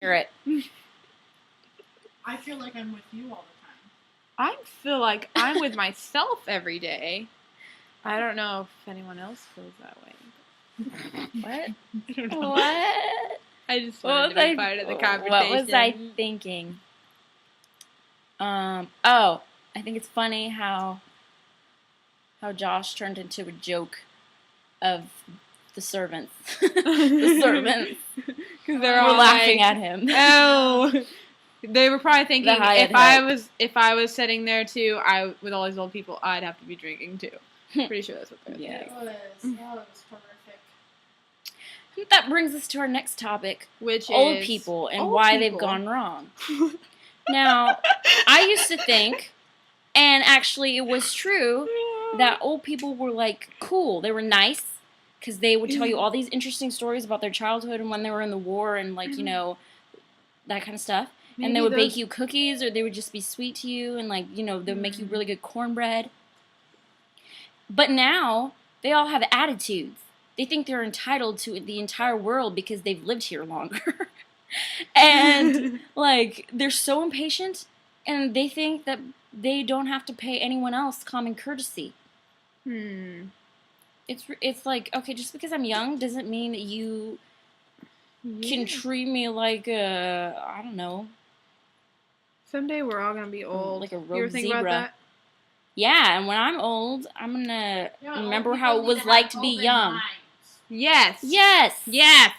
hear it. I feel like I'm with you all the time. I feel like I'm with myself every day. I don't know if anyone else feels that way. What? I don't know. What? I just wanted to be part of the conversation. What was I thinking? I think it's funny how Josh turned into a joke of the servants. The servants. Because they're We're all laughing like, at him. Oh. They were probably thinking The if I was sitting there too, with all these old people, I'd have to be drinking too. Pretty sure that's what they were Yeah. thinking. It was horrific. That brings us to our next topic, Which old is people and old why people. they've gone wrong. Now, I used to think, and actually it was true, that old people were like cool. They were nice because they would tell you all these interesting stories about their childhood and when they were in the war and like, you know, that kind of stuff. Maybe and they would bake you cookies, or they would just be sweet to you, and like, you know, they would make you really good cornbread. But now they all have attitudes. They think they're entitled to the entire world because they've lived here longer. And like, they're so impatient, and they think that they don't have to pay anyone else common courtesy. It's like, okay, just because I'm young doesn't mean that you can treat me like I don't know. Someday we're all gonna be old. Like a rogue you ever think zebra. about that? Yeah, and when I'm old, I'm gonna remember how it was like to be young. Yes. Yes. Yes.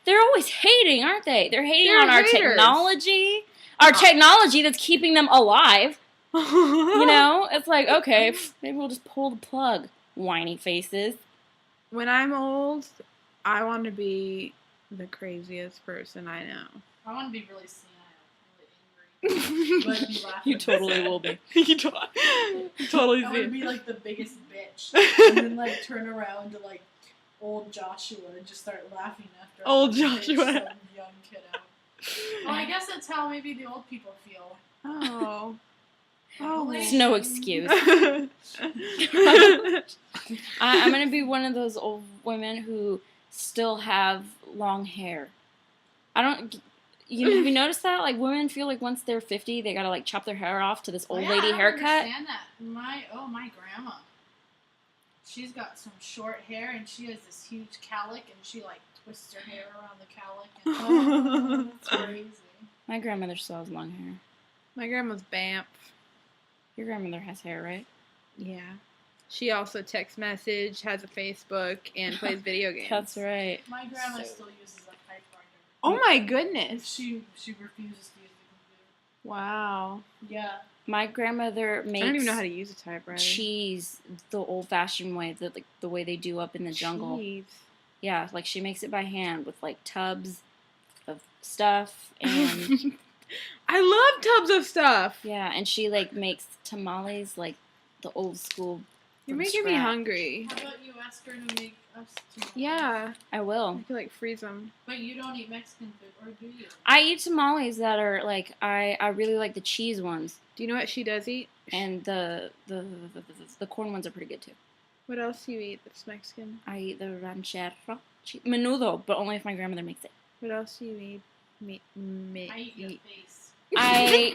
They're always hating, aren't they? They're hating They're on our haters. technology. Our technology that's keeping them alive. You know? It's like, okay, maybe we'll just pull the plug. Whiny faces. When I'm old, I want to be the craziest person I know. I want to be really senile, really angry. But be laughing. You totally will be. You totally I see would be it. like the biggest bitch. And then like turn around to like old Joshua and just start laughing after Old I like, Joshua. bitch some young kid out. Well, I guess that's how maybe the old people feel. Oh. It's no excuse. I'm gonna be one of those old women who still have long hair. Have you noticed that? Like, women feel like once they're 50, they gotta like chop their hair off to this old lady haircut. I understand that. My grandma. She's got some short hair and she has this huge cowlick and she like twists her hair around the cowlick and it's crazy. My grandmother still has long hair. My grandma's Bamf. Your grandmother has hair, right? Yeah. She also text message, has a Facebook, and plays video games. That's right. My grandma still uses a typewriter. Oh my goodness. She refuses to use the computer. Wow. Yeah. My grandmother makes I don't even know how to use a typewriter. cheese the old-fashioned way, the way they do up in the jungle. Cheese. Yeah, like she makes it by hand with like tubs of stuff and I love tubs of stuff. yeah, and she like makes tamales like the old school. You're from making me scratch. hungry. How about you ask her to make us tamales? Yeah. I I will. could like freeze them. But you don't eat Mexican food, or do you? I eat tamales that are like I really like the cheese ones, Do you know what she does eat? and the corn ones are pretty good too. What else do you eat that's Mexican? I eat the ranchero menudo, but only if my grandmother makes it. What else do you eat? I eat your face. I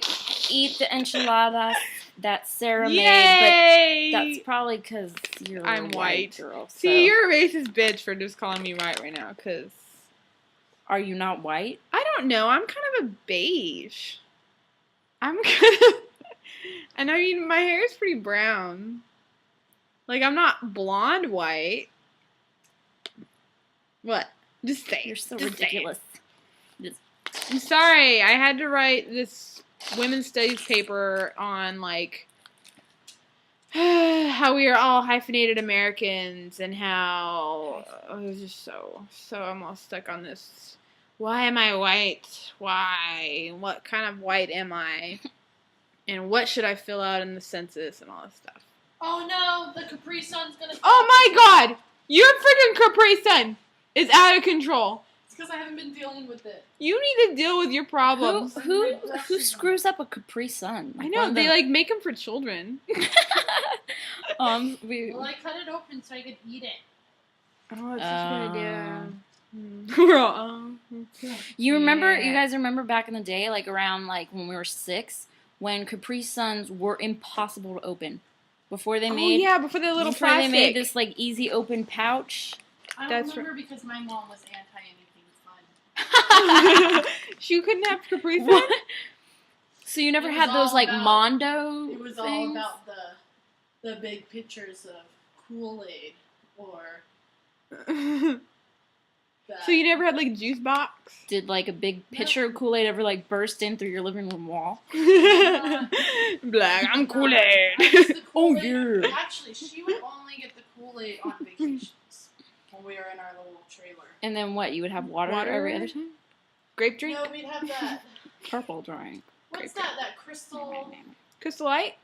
eat the enchiladas that Sarah made, Yay! but that's probably because you're I'm a white. girl. So. See, you're a racist bitch for just calling me white right now, because Are you not white? I don't know. I'm kind of a beige. I'm kind of... And I mean, my hair is pretty brown. Like, I'm not blonde white. What? Just say it. You're so Just say it. ridiculous. I'm sorry. I had to write this women's studies paper on, like, how we are all hyphenated Americans and how I was just so I'm all stuck on this. Why am I white? Why? What kind of white am I? And what should I fill out in the census and all this stuff? Oh no, the Caprisun's gonna. Oh my God! Your freaking Caprisun is out of control. It's because I haven't been dealing with it. You need to deal with your problems. Who screws up a Capri Sun? I know, they like make them for children. we Well, I cut it open so I could eat it. Oh, that's such a good idea. We're all, You remember? Yeah. You guys remember back in the day, like around like when we were 6, when Capri Suns were impossible to open. Before they made before the little before plastic. they made this like easy open pouch. I don't That's remember because my mom was anti anything fun. You couldn't have Capri Sun? What? So you never It was had those all like about- Mondo It was things? all about the big pictures of Kool-Aid or the, So you never had like a juice box? Did like a big pitcher of Kool-Aid ever like burst in through your living room wall? Black, I'm I Kool-Aid. used the Oh, Kool-Aid- yeah. Actually, she would only get the Kool-Aid on vacations when we were in our little trailer. And then what? You would have water, Water? every other time? Grape drink? No, we'd have that. Purple drink. What's that? That crystal Crystal Light?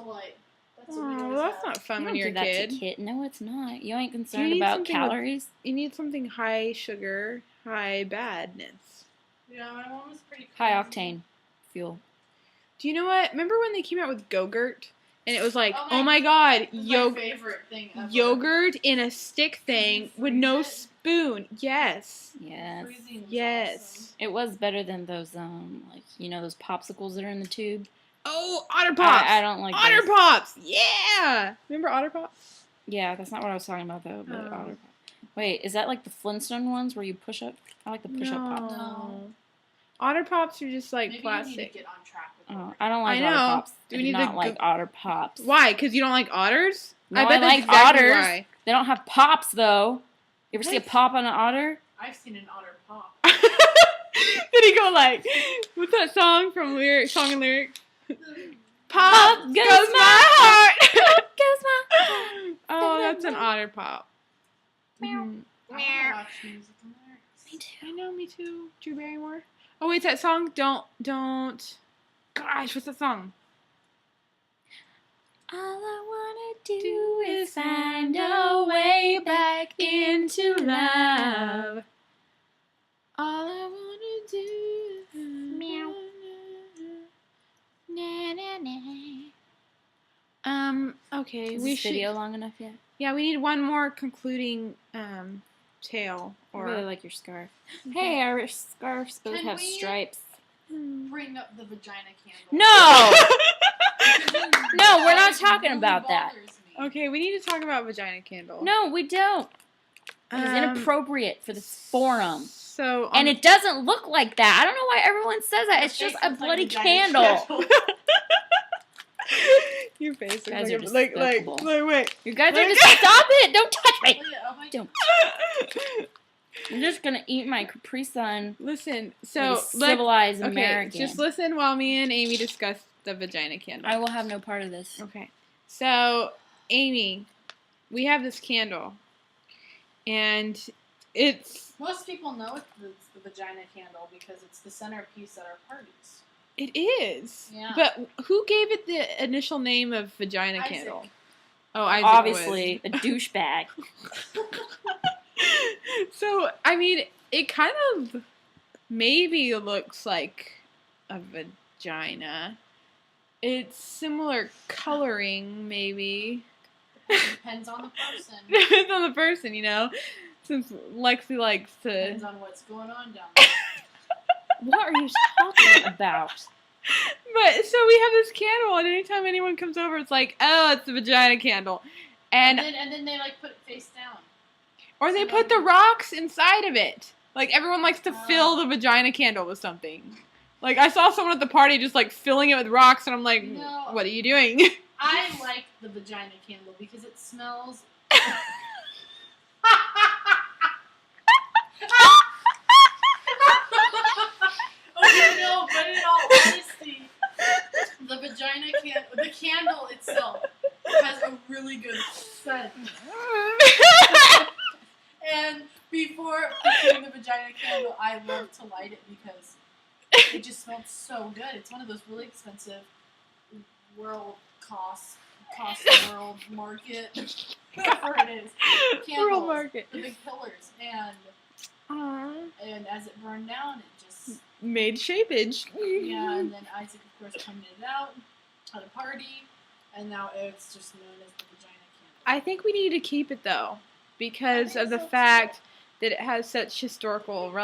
light. That's what we Oh, always that's have. not fun You when don't you're do a that kid. to kid. No, it's not. You ain't You concerned need about something with- calories. You need something high sugar, high badness. Yeah, my mom was pretty High crazy. octane fuel. Do you know what? Remember when they came out with Go-Gurt? And it was like, Oh oh my- my god, It was my yogurt. favorite thing ever. Yogurt in a stick thing with no freeze it? spoon. Yes. Yes. Freezing was Yes. awesome. It was better than those like those popsicles that are in the tube. Oh, Otter Pops. I don't like Otter those. Pops. Yeah. Remember Otter Pops? Yeah, that's not what I was talking about though. But Oh. Otter Pop. Wait, is that like the Flintstone ones where you push up? I like the push up pops. No. Otter Pops are just like Maybe plastic. you need to get on track with Oh, it. I don't like I Otter know. Pops. Do I we do need not to like Otter Pops. Why? Because you don't like otters? No, I bet that's like exactly otters. why. They don't have pops though. You ever see a What? pop on an otter? I've seen an otter pop. Did he go like, what's that song from song and lyrics? Pop goes my heart. Goes my Oh, that's an Otter Pop. Mhm. I wanna watch music and lyrics. Me too. I know, me too. Drew Barrymore. Oh, wait, that song? Don't. Gosh, what's that song? All I wanna do is find a way back into love. All I wanna do. Meow. Na, na, na. Okay, Is we this should. video long enough yet? Yeah, we need one more concluding tale. I Or really like your scarf. Hey, our scarves both Can have we- stripes. Bring up the vagina candle. No! Because No, we're not it talking really about that. bothers me. Okay, we need to talk about vagina candle. No, we don't. It is Um, inappropriate for this forum. So, And it doesn't look like that. I don't know why everyone says that. Your It's just face a looks like bloody vagina candle. your face is Guys like, are like, despicable. wait. You guys are Look. just stop it! Don't touch me! Oh, yeah, oh my Don't. I'm just gonna eat my Capri Sun. Listen, So so civilized okay, American. just listen while me and Amy discuss the vagina candle. I will have no part of this. Okay, so Amy, we have this candle, and it's Most people know it's the vagina candle because it's the centerpiece at our parties. it is. Yeah. But who gave it the initial name of vagina Isaac. candle? Oh, Isaac Obviously, a douchebag. was. So I mean, it kind of maybe looks like a vagina. It's similar coloring, maybe. Depends on the person. Depends on the person, you know. Since Lexi likes Depends to. on what's going on down there. What are you talking about? But so we have this candle, and anytime anyone comes over, it's like, oh, it's the vagina candle, And and then they like put it face down. or they so put the then- rocks inside of it. Like everyone likes to fill the vagina candle with something. Like I saw someone at the party just like filling it with rocks, and I'm like, No. what are you doing? I like the vagina candle because it smells. Okay, no, but in all honesty, the candle itself has a really good scent. And before picking the vagina candle, I love to light it because it just smells so good. It's one of those really expensive world world market, whatever it is, candles, World market. the big pillars, and as it burned down, it just Made shapage. yeah. And then Isaac, of course, pointed it out at a party, and now it's just known as the vagina candle. I think we need to keep it though, because I of the think so, fact that it has such historical relevance.